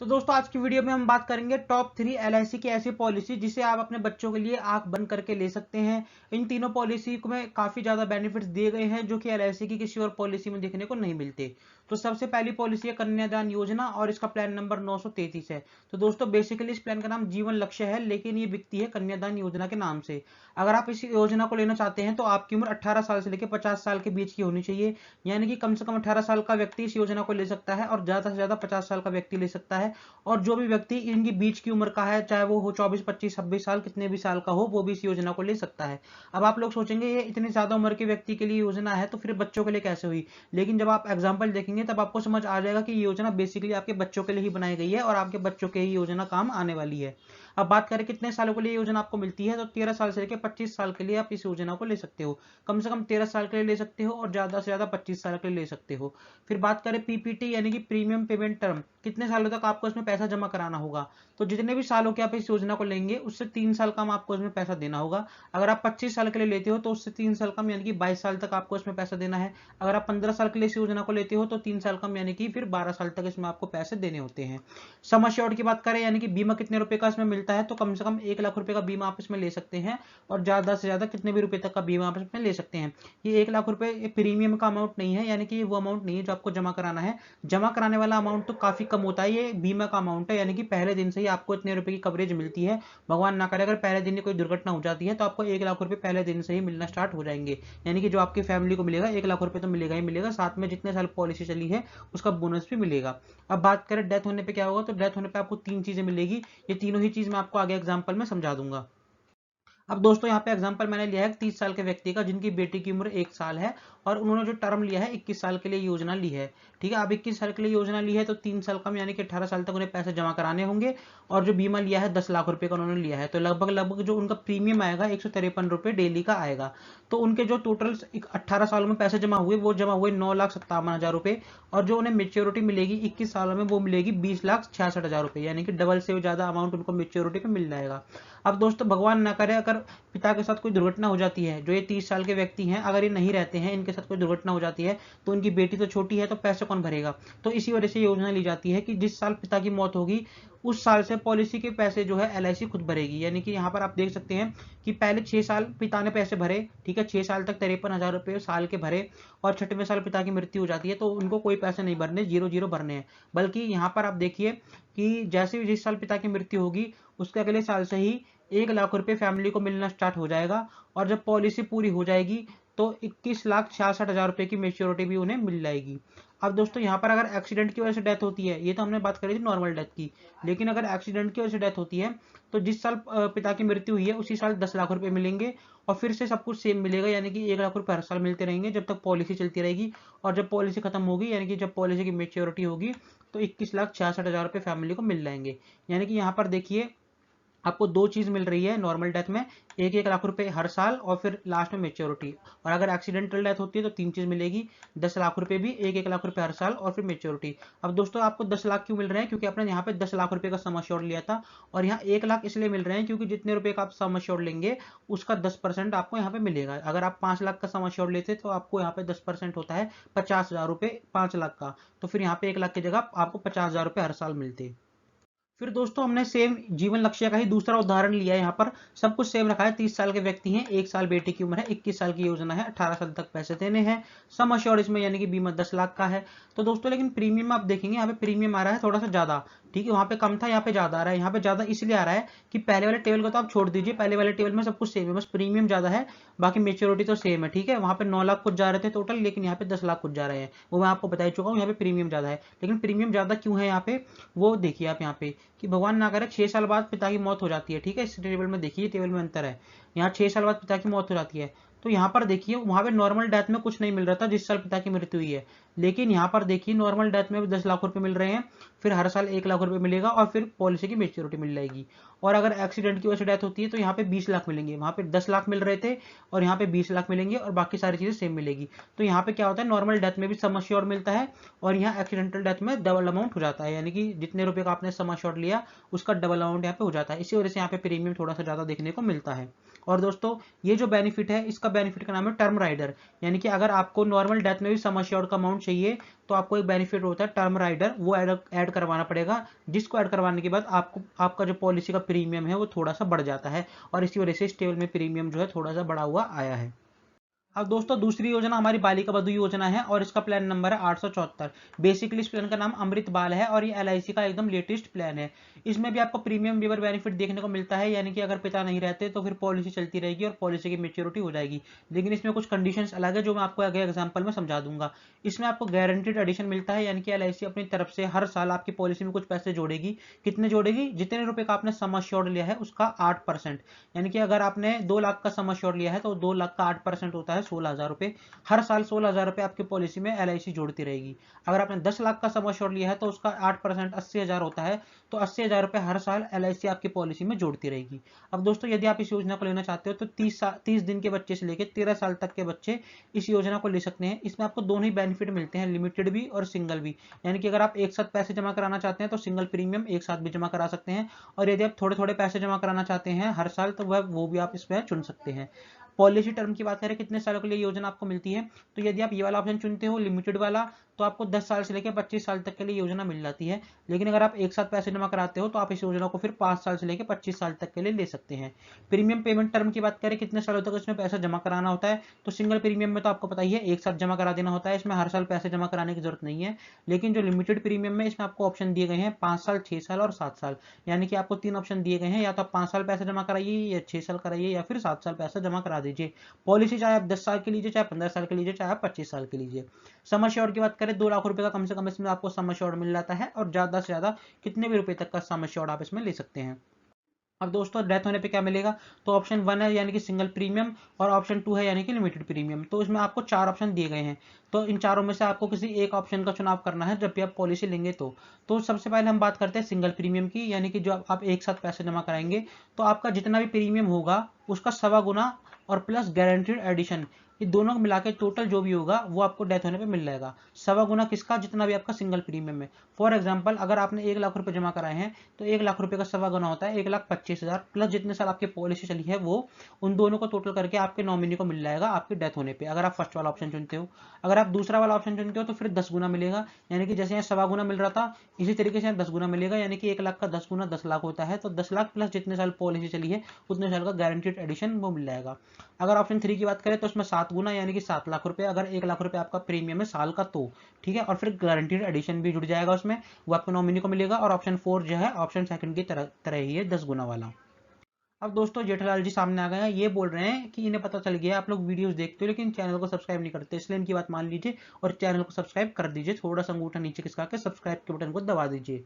तो दोस्तों आज की वीडियो में हम बात करेंगे टॉप 3 एलआईसी की ऐसी पॉलिसी जिसे आप अपने बच्चों के लिए आंख बंद करके ले सकते हैं। इन तीनों पॉलिसी में काफी ज्यादा बेनिफिट्स दिए गए हैं जो कि एलआईसी की किसी और पॉलिसी में देखने को नहीं मिलते। तो सबसे पहली पॉलिसी है कन्यादान योजना और इसका प्लान नंबर 933 है। तो दोस्तों बेसिकली इस प्लान का नाम जीवन लक्ष्य है, लेकिन ये बिकती है कन्यादान योजना के नाम से। अगर आप इस योजना को लेना चाहते हैं तो आपकी उम्र 18 साल से लेकर 50 साल के बीच की होनी चाहिए, यानी कि कम से कम 18 साल का व्यक्ति इस योजना को ले सकता है और ज्यादा से ज्यादा 50 साल का व्यक्ति ले सकता है। और जो भी व्यक्ति इनकी बीच की उम्र का है, चाहे वो हो 24, 25, 26 साल, कितने भी साल का हो, वो भी इस योजना को ले सकता है। अब आप लोग सोचेंगे ये इतनी ज्यादा उम्र के व्यक्ति के लिए योजना है तो फिर बच्चों के लिए कैसे हुई, लेकिन जब आप एग्जाम्पल देखेंगे तब आपको समझ आ जाएगा कि ये योजना बेसिकली आपके बच्चों के लिए ही बनाई गई है और आपके बच्चों के ही योजना काम आने वाली है। अब बात करें कितने सालों के लिए योजना आपको मिलती है, तो 13 साल से लेकर 25 साल के लिए आप इस योजना को ले सकते हो। कम से कम 13 साल के लिए ले सकते हो और ज्यादा से ज्यादा 25 साल के लिए ले सकते हो। फिर बात करें पीपीटी यानी कि प्रीमियम पेमेंट टर्म, कितने सालों तक आपको इसमें पैसा जमा कराना होगा। तो जितने भी सालों के आप इस योजना को लेंगे उससे 3 साल कम आपको इसमें पैसा देना होगा। अगर आप 25 साल के लिए लेते हो तो उससे 3 साल कम यानी कि 22 साल तक आपको इसमें पैसा देना है। अगर आप 15 साल के लिए इस योजना को लेते हो तो 3 साल कम यानी कि फिर 12 साल तक इसमें आपको पैसे देने होते हैं। सम एश्योर्ड की बात करें यानी कि बीमा कितने रुपए का इसमें मिलता है, तो कम से कम 1 लाख रुपए का बीमा आप इसमें ले सकते हैं और ज्यादा से ज्यादा कितने भी रुपए तक का बीमा आप इसमें ले सकते हैं। ये 1 लाख रुपए प्रीमियम का अमाउंट नहीं है, यानी कि ये वो अमाउंट नहीं है जो आपको जमा कराना है। जमा कराने वाला अमाउंट तो काफी कम होता है, ये बीमा का अमाउंट है, यानी कि पहले दिन से ही आपको इतने रुपए की कवरेज मिलती है। भगवान ना करे अगर पहले दिन कोई दुर्घटना हो जाती है तो आपको 1 लाख रुपए पहले दिन से ही मिलना स्टार्ट हो जाएंगे। यानी कि जो आपकी फैमिली को मिलेगा 1 लाख रुपए तो मिलेगा ही मिलेगा, साथ में जितने साल पॉलिसी चली है उसका बोनस भी मिलेगा। अब बात करें डेथ होने पे क्या होगा, तो डेथ होने पे आपको 3 चीजें मिलेगी। ये तीनों ही चीज मैं आपको आगे एग्जांपल में समझा दूंगा। अब दोस्तों यहाँ पे एग्जांपल मैंने लिया है 30 साल के व्यक्ति का जिनकी बेटी की उम्र 1 साल है और उन्होंने जो टर्म लिया है 21 साल के लिए योजना ली है। ठीक है, अब 21 साल के लिए योजना ली है तो 3 साल कम यानी कि 18 साल तक उन्हें पैसे जमा कराने होंगे। और जो बीमा लिया है 10 लाख रुपए का उन्होंने लिया है, तो लगभग लगभग जो उनका प्रीमियम आएगा 153 रुपए डेली का आएगा। तो उनके जो टोटल 18 सालों में पैसे जमा हुए वो जमा हुए 9,57,000 रुपए। और जो उन्हें मेच्योरिटी मिलेगी 21 सालों में वो मिलेगी 20,66,000 रुपए, यानी कि डबल से ज्यादा अमाउंट उनको मेच्योरिटी पे मिल जाएगा। अब दोस्तों भगवान ना करे अगर पिता के साथ कोई दुर्घटना हो जाती है, जो ये 30 साल के व्यक्ति हैं अगर ये नहीं रहते हैं, इनके साथ कोई दुर्घटना हो जाती है तो उनकी बेटी तो छोटी है तो पैसे कौन भरेगा। तो इसी वजह से योजना ली जाती है कि जिस साल पिता की मौत होगी उस साल से पॉलिसी के पैसे जो है एलआईसी खुद भरेगी। यानी कि यहाँ पर आप देख सकते हैं कि पहले 6 साल पिता ने पैसे भरे, ठीक है, 6 साल तक 53,000 रुपए साल के भरे, और छठवें साल पिता की मृत्यु हो जाती है तो उनको कोई पैसे नहीं भरने, जीरो जीरो भरने हैं। बल्कि यहाँ पर आप देखिए कि जैसे भी जिस साल पिता की मृत्यु होगी उसके अगले साल से ही 1 लाख रुपए फैमिली को मिलना स्टार्ट हो जाएगा। और जब पॉलिसी पूरी हो जाएगी तो 21,66,000 रुपए की मेच्योरिटी भी उन्हें मिल जाएगी। अब दोस्तों यहाँ पर अगर एक्सीडेंट की वजह से डेथ होती है, ये तो हमने बात करी थी नॉर्मल डेथ की, लेकिन अगर एक्सीडेंट की वजह से डेथ होती है तो जिस साल पिता की मृत्यु हुई है उसी साल 10 लाख रुपए मिलेंगे और फिर से सब कुछ सेम मिलेगा, यानी कि 1 लाख रुपए हर साल मिलते रहेंगे जब तक पॉलिसी चलती रहेगी। और जब पॉलिसी खत्म होगी यानी कि जब पॉलिसी की मेच्योरिटी होगी तो 21,66,000 रुपए फैमिली को मिल जाएंगे। यानी कि यहाँ पर देखिए आपको दो चीज मिल रही है नॉर्मल डेथ में, 1-1 लाख रुपए हर साल और फिर लास्ट में मेच्योरिटी। और अगर एक्सीडेंटल डेथ होती है तो 3 चीज मिलेगी, 10 लाख रुपए भी, 1-1 लाख रुपए हर साल और फिर मेच्योरिटी। अब दोस्तों आपको 10 लाख क्यों मिल रहे हैं, क्योंकि आपने यहाँ पे 10 लाख रुपए का सम एश्योर्ड लिया था। और यहाँ 1 लाख इसलिए मिल रहे हैं क्योंकि जितने रुपए का आप सम एश्योर्ड लेंगे उसका 10% आपको यहाँ पे मिलेगा। अगर आप 5 लाख का सम एश्योर्ड लेते तो आपको यहाँ पे 10% होता है 50,000 रुपए 5 लाख का, तो फिर यहाँ पे 1 लाख की जगह आपको 50,000 रुपए हर साल मिलते। फिर दोस्तों हमने सेम जीवन लक्ष्य का ही दूसरा उदाहरण लिया है। यहाँ पर सब कुछ सेम रखा है, 30 साल के व्यक्ति हैं, 1 साल बेटी की उम्र है, 21 साल की योजना है, 18 साल तक पैसे देने हैं, सम अश्योर्ड इसमें यानी कि बीमा 10 लाख का है। तो दोस्तों लेकिन प्रीमियम आप देखेंगे यहाँ पे प्रीमियम आ रहा है थोड़ा सा ज्यादा, ठीक है, वहां पे कम था यहाँ पे ज्यादा आ रहा है। यहाँ पे ज्यादा इसलिए आ रहा है कि पहले वाले टेबल को तो आप छोड़ दीजिए, पहले वाले टेबल में सब कुछ सेम है, बस प्रीमियम ज्यादा है, बाकी मेच्योरिटी तो सेम है। ठीक है, वहां पे 9 लाख कुछ जा रहे थे टोटल, लेकिन यहाँ पे 10 लाख कुछ जा रहे हैं, वो मैं आपको बता ही चुका हूँ। यहाँ पे प्रीमियम ज्यादा है, लेकिन प्रीमियम ज्यादा क्यों है यहाँ पे वो देखिए आप यहाँ पे कि भगवान ना करे 6 साल बाद पिता की मौत हो जाती है। ठीक है, इस टेबल में देखिए, टेबल में अंतर है, यहाँ 6 साल बाद पिता की मौत हो जाती है। तो यहाँ पर देखिए वहां पे नॉर्मल डेथ में कुछ नहीं मिल रहा था जिस साल पिता की मृत्यु हुई है, लेकिन यहाँ पर देखिए नॉर्मल डेथ में भी 10 लाख रुपए मिल रहे हैं, फिर हर साल 1 लाख रुपए मिलेगा और फिर पॉलिसी की मेच्योरिटी मिल जाएगी। और अगर एक्सीडेंट की वजह से डेथ होती है तो यहाँ पे 20 लाख मिलेंगे, वहां पे 10 लाख मिल रहे थे और यहाँ पे 20 लाख मिलेंगे और बाकी सारी चीजें सेम मिलेगी। तो यहाँ पे क्या होता है, नॉर्मल डेथ में भी सम एश्योर्ड मिलता है और यहाँ एक्सीडेंटल डेथ में डबल अमाउंट हो जाता है, यानी कि जितने रुपए का आपने सम एश्योर्ड लिया उसका डबल अमाउंट यहाँ पे हो जाता है। इसी वजह से यहाँ पे प्रीमियम थोड़ा सा ज्यादा देखने को मिलता है। और दोस्तों ये जो बेनिफिट है इसका बेनिफिट का नाम है टर्म राइडर, यानी कि अगर आपको नॉर्मल डेथ में भी सम एश्योर्ड का अमाउंट चाहिए तो आपको एक बेनिफिट होता है टर्म राइडर, वो ऐड करवाना पड़ेगा, जिसको ऐड करवाने के बाद आपको आपका जो पॉलिसी का प्रीमियम है वो थोड़ा सा बढ़ जाता है, और इसी वजह से इस टेबल में प्रीमियम जो है थोड़ा सा बढ़ा हुआ आया है। अब दोस्तों दूसरी योजना हमारी बालिका बधू योजना है, और इसका प्लान नंबर है 874। बेसिकली इस प्लान का नाम अमृत बाल है, और ये एलआईसी का एकदम लेटेस्ट प्लान है। इसमें भी आपको प्रीमियम वेवर बेनिफिट देखने को मिलता है, यानी कि अगर पिता नहीं रहते तो फिर पॉलिसी चलती रहेगी और पॉलिसी की मेच्योरिटी हो जाएगी। लेकिन इसमें कुछ कंडीशंस अलग है, जो मैं आपको आगे एग्जाम्पल में समझा दूंगा। इसमें आपको गारंटीड एडिशन मिलता है, यानी कि एलआईसी अपनी तरफ से हर साल आपकी पॉलिसी में कुछ पैसे जोड़ेगी। कितने जोड़ेगी? जितने रुपए का आपने सम एश्योर्ड लिया है उसका 8%। यानी कि अगर आपने 2 लाख का सम एश्योर्ड लिया है तो 2 लाख का 8% होता है 16,000 रुपए। हर साल 16,000 रुपए आपकी पॉलिसी में एलआईसी जोड़ती रहेगी। अगर आपने 10 लाख का सम एश्योर्ड लिया है तो उसका 8% 80,000 होता है, तो 80,000 रुपए हर साल एलआईसी आपकी पॉलिसी में जोड़ती रहेगी। अब दोस्तों यदि आप इस योजना को लेना चाहते हो तो 30 दिन के बच्चे से लेकर 13 साल तक के बच्चे इस योजना को ले सकते हैं। इसमें आपको दोनों ही बेनिफिट मिलते हैं, लिमिटेड भी और सिंगल भी। यानी कि अगर आप एक साथ पैसे जमा कराना चाहते हैं तो सिंगल प्रीमियम एक साथ भी जमा करा सकते हैं, और यदि आप थोड़े थोड़े पैसे जमा कराना चाहते हैं हर साल तो वह वो भी आप इसमें चुन सकते हैं। पॉलिसी टर्म की बात करें कितने सालों के लिए योजना आपको मिलती है, तो यदि आप ये वाला ऑप्शन चुनते हो लिमिटेड वाला, तो आपको 10 साल से लेकर 25 साल तक के लिए योजना मिल जाती है। लेकिन अगर आप एक साथ पैसे जमा कराते हो तो आप इस योजना को फिर 5 साल से लेकर 25 साल तक के लिए ले सकते हैं। प्रीमियम पेमेंट टर्म की बात करें कितने सालों तक इसमें पैसा जमा कराना होता है, तो सिंगल प्रीमियम में तो आपको पता ही है एक साथ जमा करा देना होता है, इसमें हर साल पैसे जमा कराने की जरूरत नहीं है। लेकिन जो लिमिटेड प्रीमियम में इसमें आपको ऑप्शन दिए गए हैं 5 साल, 6 साल और 7 साल। यानी कि आपको 3 ऑप्शन दिए गए हैं, या तो आप 5 साल पैसे जमा कराइए, या 6 साल कराइए, या फिर 7 साल पैसा जमा करा दीजिए। पॉलिसी चाहे आप 10 साल की लीजिए, चाहे 15 साल की लीजिए, चाहे आप 25 साल की लीजिए। सम एश्योर्ड की बात करें 2 लाख रुपए का कम से कम इसमें आपको सम एश्योर्ड मिल जाता है, और ज्यादा से ज्यादा कितने भी रुपए तक का सम एश्योर्ड आप इसमें ले सकते हैं। अब दोस्तों डेथ होने पे क्या मिलेगा, तो ऑप्शन 1 है यानी कि सिंगल प्रीमियम, और ऑप्शन 2 है यानी कि लिमिटेड प्रीमियम। तो इसमें आपको 4 ऑप्शन दिए गए हैं, तो इन चारों में से आपको किसी एक ऑप्शन का चुनाव करना है जब भी आप पॉलिसी लेंगे। तो सबसे पहले हम बात करते हैं सिंगल प्रीमियम की, यानी कि जो आप एक साथ पैसे जमा कराएंगे तो आपका जितना भी प्रीमियम होगा उसका 1.25 गुना और प्लस गारंटीड एडिशन, ये दोनों मिला के टोटल जो भी होगा वो आपको डेथ होने पे मिल जाएगा। 1.25 गुना किसका? जितना भी आपका सिंगल प्रीमियम है। फॉर एग्जांपल अगर आपने 1 लाख रुपए जमा कराए हैं तो 1 लाख रुपए का 1.25 गुना होता है 1,25,000 प्लस जितने साल आपकी पॉलिसी चली है वो, उन दोनों को टोटल करके आपके नॉमिनी को मिल जाएगा आपकी डेथ होने पे, अगर आप फर्स्ट वाला ऑप्शन चुनते हो। अगर आप दूसरा वाला ऑप्शन चुनते हो तो फिर 10 गुना मिलेगा, यानी कि जैसे यहाँ 1.25 गुना मिल रहा था इसी तरीके से 10 गुना मिलेगा, यानी कि 1 लाख का 10 गुना 10 लाख होता है, तो 10 लाख प्लस जितने साल पॉलिसी चली है उतने साल का गारंटीड एडिशन वो मिल जाएगा। अगर ऑप्शन 3 की बात करें तो उसमें 7 गुना यानी कि 7 लाख रुपए, अगर 1 लाख रुपए आपका प्रीमियम है साल का तो ठीक है, और फिर गारंटीड एडिशन भी जुड़ जाएगा उसमें, वो आपको नॉमिनी को मिलेगा। और ऑप्शन 4 जो है ऑप्शन सेकंड की तरह ही है 10 गुना वाला। अब दोस्तों जेठालाल जी सामने आ गए हैं, ये बोल रहे हैं कि इन्हें पता चल गया आप लोग वीडियोस देखते हो लेकिन चैनल को सब्सक्राइब नहीं करते, इसलिए इनकी बात मान लीजिए और चैनल को सब्सक्राइब कर दीजिए। थोड़ा सा अंगूठा नीचे खिसका के सब्सक्राइब के बटन को दबा दीजिए।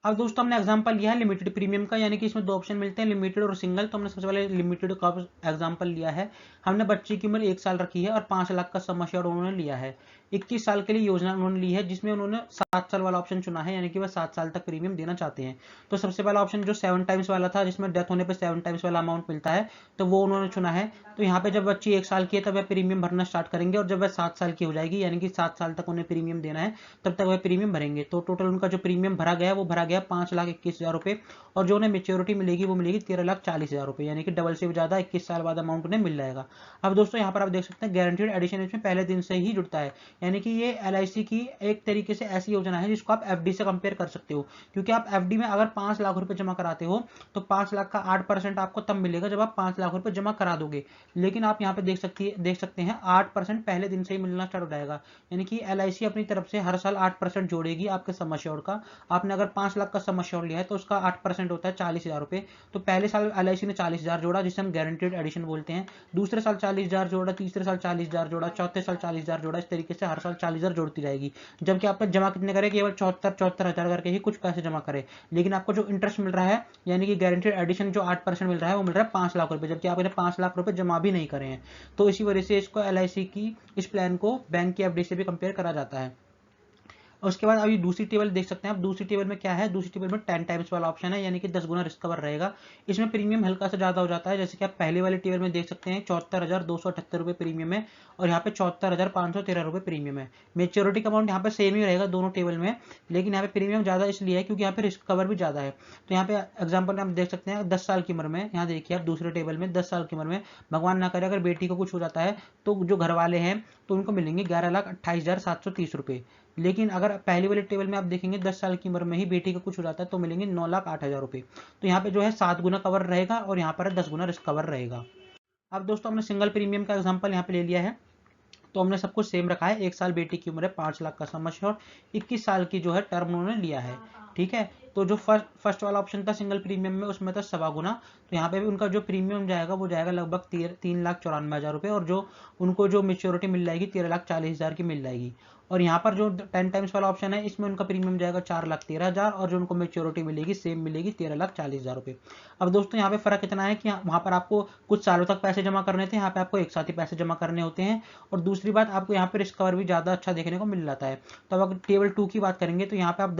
अब दोस्तों हमने एग्जांपल लिया है लिमिटेड प्रीमियम का, यानी कि इसमें 2 ऑप्शन मिलते हैं लिमिटेड और सिंगल। तो हमने सबसे पहले लिमिटेड का एग्जांपल लिया है। हमने बच्चे की उम्र 1 साल रखी है और 5 लाख का सम एश्योर्ड उन्होंने लिया है। 21 साल के लिए योजना उन्होंने ली है, जिसमें उन्होंने 7 साल वाला ऑप्शन चुना है, यानी कि वह 7 साल तक प्रीमियम देना चाहते हैं। तो सबसे पहला ऑप्शन जो 7 टाइम्स वाला था, जिसमें डेथ होने पर 7 टाइम्स वाला अमाउंट मिलता है, तो वो उन्होंने चुना है। तो यहाँ पे जब बच्ची 1 साल की है तब वह प्रीमियम भरना स्टार्ट करेंगे, और जब वह 7 साल की हो जाएगी यानी कि 7 साल तक उन्हें प्रीमियम देना है तब तक वह प्रीमियम भरेंगे। तो टोटल उनका जो प्रीमियम भरा गया वो भरा गया 5,21,000 रुपए, और जो उन्हें मेच्योरिटी मिलेगी वो मिलेगी 13,40,000 रुपए, यानी कि डबल से भी ज्यादा 21 साल बाद अमाउंट उन्हें मिल जाएगा। अब दोस्तों यहाँ पर आप देख सकते हैं गारंटीड एडिशन इसमें पहले दिन से ही जुड़ता है, यानी कि ये एलआईसी की एक तरीके से ऐसी योजना है जिसको आप एफडी से कंपेयर कर सकते हो, क्योंकि आप एफडी में अगर 5 लाख रुपए जमा कराते हो तो 5 लाख का 8% आपको तब मिलेगा जब आप 5 लाख रुपए जमा करा दोगे। लेकिन आप यहाँ पे देख सकते हैं 8% पहले दिन से ही मिलना स्टार्ट हो जाएगा, यानी कि एलआईसी अपनी तरफ से हर साल 8% जोड़ेगी आपके सम एश्योर्ड का। आपने अगर 5 लाख का सम एश्योर्ड लिया है तो उसका 8% होता है 40,000 रुपए। तो पहले साल एलआईसी ने 40,000 जोड़ा जिसे हम गारंटीड एडिशन बोलते हैं, दूसरे साल 40,000 जोड़ा, तीसरे साल 40,000 जोड़ा, चौथे साल 40,000 जोड़ा, इस तरीके से हर साल 40,000 जोड़ती जाएगी। जबकि आपने जमा कितने करे, केवल 74,000 करके ही कुछ पैसे जमा करे, लेकिन आपको जो इंटरेस्ट मिल रहा है यानी कि गारंटीड एडिशन जो 8% मिल रहा है वो मिल रहा है 5 लाख रुपए, जबकि आपने 5 लाख रुपए जमा भी नहीं करे हैं। तो इसी वजह से इसको एलआईसी की इस प्लान को बैंक की एफडी से भी कंपेयर करा जाता है। उसके बाद अभी दूसरी टेबल देख सकते हैं आप, दूसरी टेबल में क्या है, दूसरी टेबल में 10 टाइम्स वाला ऑप्शन है, यानी कि 10 गुना रिस्क कवर रहेगा। इसमें प्रीमियम हल्का सा ज्यादा हो जाता है, जैसे कि आप पहले वाली टेबल में देख सकते हैं 74,278 रुपए प्रीमियम है, और यहाँ पे 74,513 रुपए प्रीमियम है। मेच्योरिटी का अमाउंट यहाँ पे सेम ही रहेगा दोनों टेबल में, लेकिन यहाँ पे प्रीमियम ज्यादा इसलिए है क्योंकि यहाँ पे रिस्क कवर भी ज्यादा है। तो यहाँ पे एग्जाम्पल में आप देख सकते हैं 10 साल की उम्र में, यहाँ देखिए आप दूसरे टेबल में 10 साल की उम्र में भगवान ना करे अगर बेटी को कुछ हो जाता है तो जो घर वाले हैं तो उनको मिलेंगे 11,28,730 रुपए। लेकिन अगर पहली वाले टेबल में आप देखेंगे 10 साल की उम्र में ही बेटी का कुछ हो जाता है तो मिलेंगे 9,08,000 रुपये। तो यहाँ पे जो है 7 गुना कवर रहेगा और यहाँ पर 10 गुना रिस्क कवर रहेगा। अब दोस्तों हमने सिंगल प्रीमियम का एग्जांपल यहाँ पे ले लिया है, तो हमने सब कुछ सेम रखा है। 1 साल बेटी की उम्र है, 5 लाख का सम एश्योर्ड, 21 साल की जो है टर्म उन्होंने लिया है। ठीक है, तो जो फर्स्ट वाला ऑप्शन था सिंगल प्रीमियम में, उसमें था 1.25 गुना, तो यहाँ पे भी उनका जो प्रीमियम जाएगा वो जाएगा लगभग 3,94,000 रुपये, और जो उनको जो मेच्योरिटी मिल जाएगी 13,40,000 की मिल जाएगी। और यहाँ पर जो 10 टाइम्स वाला ऑप्शन है इसमें उनका प्रीमियम जाएगा 4,13,000, और जो उनको मेच्योरिटी मिलेगी सेम मिलेगी 13,40,000 रुपये। अब दोस्तों यहाँ पे फर्क इतना है कि वहाँ पर आपको कुछ सालों तक पैसे जमा करने थे, यहाँ पे आपको एक साथ ही पैसे जमा करने होते हैं। और दूसरी बात, आपको यहाँ पे रिस्क कवर भी ज़्यादा अच्छा देखने को मिल जाता है। तो अब अगर टेबल 2 की बात करेंगे तो यहाँ पे आप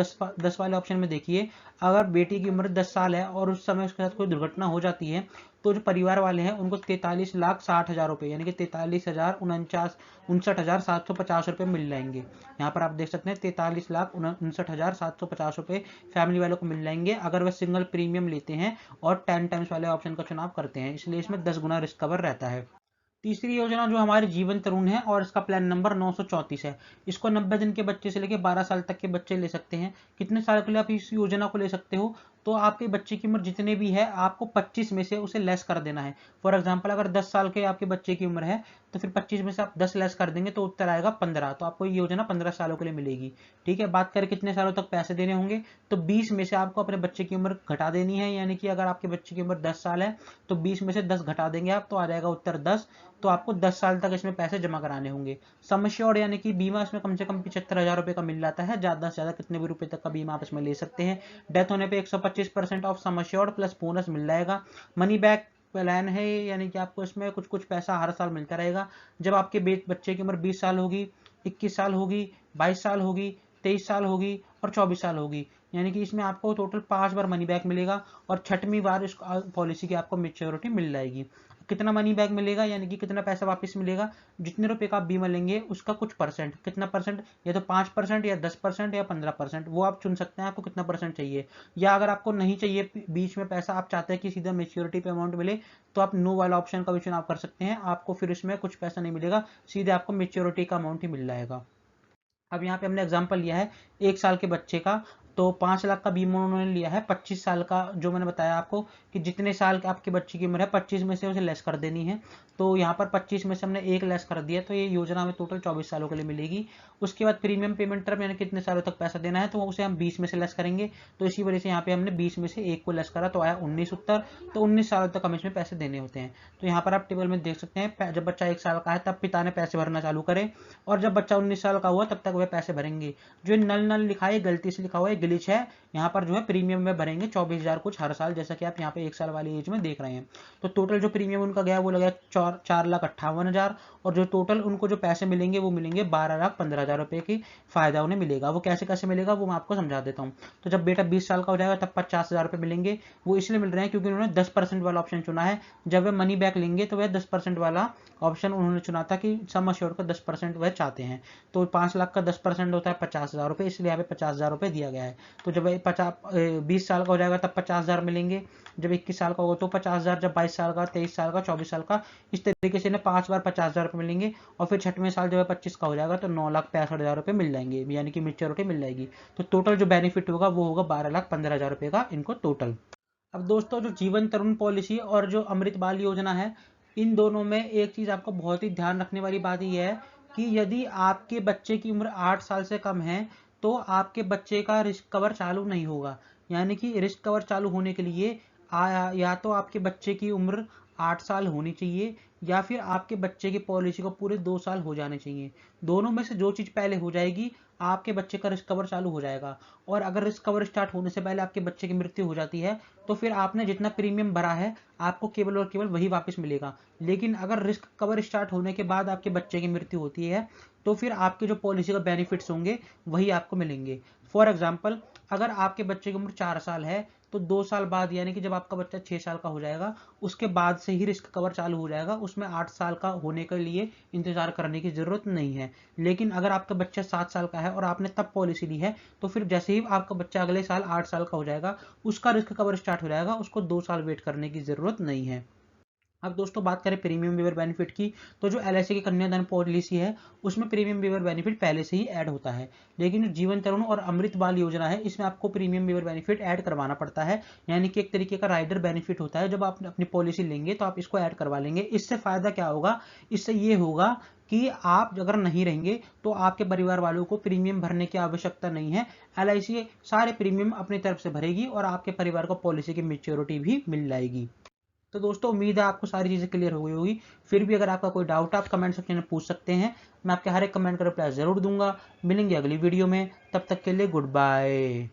10 वाले ऑप्शन में देखिए, अगर बेटी की उम्र 10 साल है और उस समय उसके साथ कोई दुर्घटना हो जाती है तो जो परिवार वाले हैं उनको 43,60,000 रुपये यानी कि 43,59,750 रुपये मिल जाएंगे। यहाँ पर आप देख सकते हैं 43,59,750 रुपये फैमिली वालों को मिल जाएंगे अगर वह सिंगल प्रीमियम लेते हैं और 10 टाइम्स वाले ऑप्शन का चुनाव करते हैं, इसलिए इसमें 10 गुना रिस्क कवर रहता है। तीसरी योजना जो हमारे जीवन तरुण है और इसका प्लान नंबर 934 है। इसको 90 दिन के बच्चे से लेकर 12 साल तक के बच्चे ले सकते हैं। कितने साल के लिए आप इस योजना को ले सकते हो? तो आपके बच्चे की उम्र जितने भी है आपको 25 में से उसे लेस कर देना है। फॉर एग्जाम्पल अगर 10 साल के आपके बच्चे की उम्र है तो फिर 25 में से आप 10 लेस कर देंगे तो उत्तर आएगा 15। तो आपको ये योजना 15 सालों के लिए मिलेगी। ठीक है, बात करें कितने सालों तक पैसे देने होंगे, तो 20 में से आपको अपने बच्चे की उम्र घटा देनी है। यानी कि अगर आपके बच्चे की उम्र 10 साल है तो 20 में से 10 घटा देंगे आप, तो आ जाएगा उत्तर 10। तो आपको 10 साल तक इसमें पैसे जमा कराने होंगे। सम एश्योर्ड यानी कि बीमा इसमें कम से कम 75,000 रुपये का मिल जाता है। ज्यादा से ज्यादा कितने भी रुपए तक का बीमा आप इसमें ले सकते हैं। डेथ होने पे 125% of sum assured plus bonus मिल जाएगा। मनी बैक प्लान है, यानी कि आपको इसमें कुछ कुछ पैसा हर साल मिलता रहेगा। जब आपके बच्चे की उम्र 20 साल होगी, 21 साल होगी, 22 साल होगी, 23 साल होगी और 24 साल होगी, यानी कि इसमें आपको टोटल 5 बार मनी बैक मिलेगा और 6वीं बार इस पॉलिसी की आपको मेच्योरिटी मिल जाएगी। कितना मनी बैक मिलेगा यानी कि कितना पैसा वापस मिलेगा, जितने रुपए का आप बीमा लेंगे उसका कुछ परसेंट, कितना परसेंट, या तो 5% या 10% या 15%, वो आप चुन सकते हैं आपको कितना परसेंट चाहिए। या अगर आपको नहीं चाहिए बीच में पैसा, आप चाहते हैं कि सीधा मेच्योरिटी पे अमाउंट मिले, तो आप नो वाला ऑप्शन का भी चुनाव कर सकते हैं। आपको फिर इसमें कुछ पैसा नहीं मिलेगा, सीधे आपको मेच्योरिटी का अमाउंट ही मिल जाएगा। अब यहाँ पे हमने एग्जांपल लिया है 1 साल के बच्चे का, तो 5 लाख का बीमा उन्होंने लिया है। 25 साल का जो मैंने बताया आपको कि जितने साल के आपके बच्चे की उम्र है 25 में से उसे लेस कर देनी है। तो यहाँ पर 25 में से हमने एक लेस कर दिया, तो ये योजना हमें टोटल 24 सालों के लिए मिलेगी। उसके बाद प्रीमियम पेमेंट टर्म यानी कितने सालों तक पैसा देना है, तो उसे हम 20 में से लेस करेंगे। तो इसी वजह से यहाँ पे हमने 20 में से एक को लेस करा, तो आया 19 उत्तर। तो 19 सालों तक हमें इसमें पैसे देने होते हैं। तो यहाँ पर आप टेबल में देख सकते हैं, जब बच्चा 1 साल का है तब पिता ने पैसे भरना चालू करे, और जब बच्चा 19 साल का हुआ तब तक वह पैसे भरेंगे। जो नल नल लिखा है गलती से लिखा हुआ है, ग्लिच है। यहाँ पर जो है प्रीमियम में भरेंगे 24,000 कुछ हर साल, जैसा कि आप यहाँ पे 1 साल वाली एज में देख रहे हैं। तो टोटल जो प्रीमियम उनका गया वो लगा 4,58,000, और जो टोटल उनको जो पैसे मिलेंगे वो मिलेंगे 12,15,000 रुपए की फायदा उन्हें मिलेगा। वो कैसे कैसे मिलेगा वो मैं आपको समझा देता हूँ। तो जब बेटा 20 साल का हो जाएगा तब 50,000 रुपए मिलेंगे। वो इसलिए मिल रहे हैं क्योंकि उन्होंने 10% वाला ऑप्शन चुना है। जब वे मनी बैक लेंगे तो वह 10% वाला ऑप्शन उन्होंने चुना था कि सम एश्योर्ड का 10% वह चाहते हैं। तो 5 लाख का 10% होता है 50,000 रुपये, इसलिए यहाँ पे 50,000 रुपये दिया गया है। तो जब 20 साल का हो जाएगा तब 50,000 मिलेंगे। जब 21 साल का होगा तो 50,000, जब 22 साल का, 23 साल का, 24 साल का, इस तरीके से इन्हें 5 बार 50,000 रुपये मिलेंगे। और फिर 6वें साल जब 25 का हो जाएगा तो 9,65,000 रुपये मिल जाएंगे, यानी कि मेच्योरिटी मिल जाएगी। तो टोटल जो बेनिफिट होगा वो होगा 12,15,000 रुपये का इनको टोटल। अब दोस्तों जो जीवन तरुण पॉलिसी और जो अमृत बाल योजना है, इन दोनों में एक चीज आपको बहुत ही ध्यान रखने वाली बात यह है कि यदि आपके बच्चे की उम्र 8 साल से कम है तो आपके बच्चे का रिस्क कवर चालू नहीं होगा। यानी कि रिस्क कवर चालू होने के लिए या तो आपके बच्चे की उम्र 8 साल होनी चाहिए, या फिर आपके बच्चे की पॉलिसी को पूरे 2 साल हो जाने चाहिए। दोनों में से जो चीज पहले हो जाएगी आपके बच्चे का रिस्क कवर चालू हो जाएगा। और अगर रिस्क कवर स्टार्ट होने से पहले आपके बच्चे की मृत्यु हो जाती है तो फिर आपने जितना प्रीमियम भरा है आपको केवल और केवल वही वापस मिलेगा। लेकिन अगर रिस्क कवर स्टार्ट होने के बाद आपके बच्चे की मृत्यु होती है तो फिर आपके जो पॉलिसी का बेनिफिट्स होंगे वही आपको मिलेंगे। फॉर एग्जाम्पल, अगर आपके बच्चे की उम्र 4 साल है तो 2 साल बाद यानी कि जब आपका बच्चा 6 साल का हो जाएगा उसके बाद से ही रिस्क कवर चालू हो जाएगा। उसमें 8 साल का होने के लिए इंतजार करने की जरूरत नहीं है। लेकिन अगर आपका बच्चा 7 साल का है और आपने तब पॉलिसी ली है तो फिर जैसे ही आपका बच्चा अगले साल 8 साल का हो जाएगा उसका रिस्क कवर स्टार्ट हो जाएगा, उसको 2 साल वेट करने की जरूरत नहीं है। अब दोस्तों बात करें प्रीमियम वेवर बेनिफिट की, तो जो एलआईसी की कन्यादान पॉलिसी है उसमें प्रीमियम वेवर बेनिफिट पहले से ही ऐड होता है, लेकिन जो जीवन तरुण और अमृत बाल योजना है इसमें आपको प्रीमियम वेवर बेनिफिट ऐड करवाना पड़ता है। यानी कि एक तरीके का राइडर बेनिफिट होता है, जब आप अपनी पॉलिसी लेंगे तो आप इसको ऐड करवा लेंगे। इससे फायदा क्या होगा, इससे ये होगा कि आप अगर नहीं रहेंगे तो आपके परिवार वालों को प्रीमियम भरने की आवश्यकता नहीं है। एलआईसी सारे प्रीमियम अपनी तरफ से भरेगी और आपके परिवार को पॉलिसी की मेच्योरिटी भी मिल जाएगी। तो दोस्तों उम्मीद है आपको सारी चीज़ें क्लियर हो गई होगी। फिर भी अगर आपका कोई डाउट है आप कमेंट सेक्शन में पूछ सकते हैं, मैं आपके हर एक कमेंट का रिप्लाई ज़रूर दूंगा। मिलेंगे अगली वीडियो में, तब तक के लिए गुड बाय।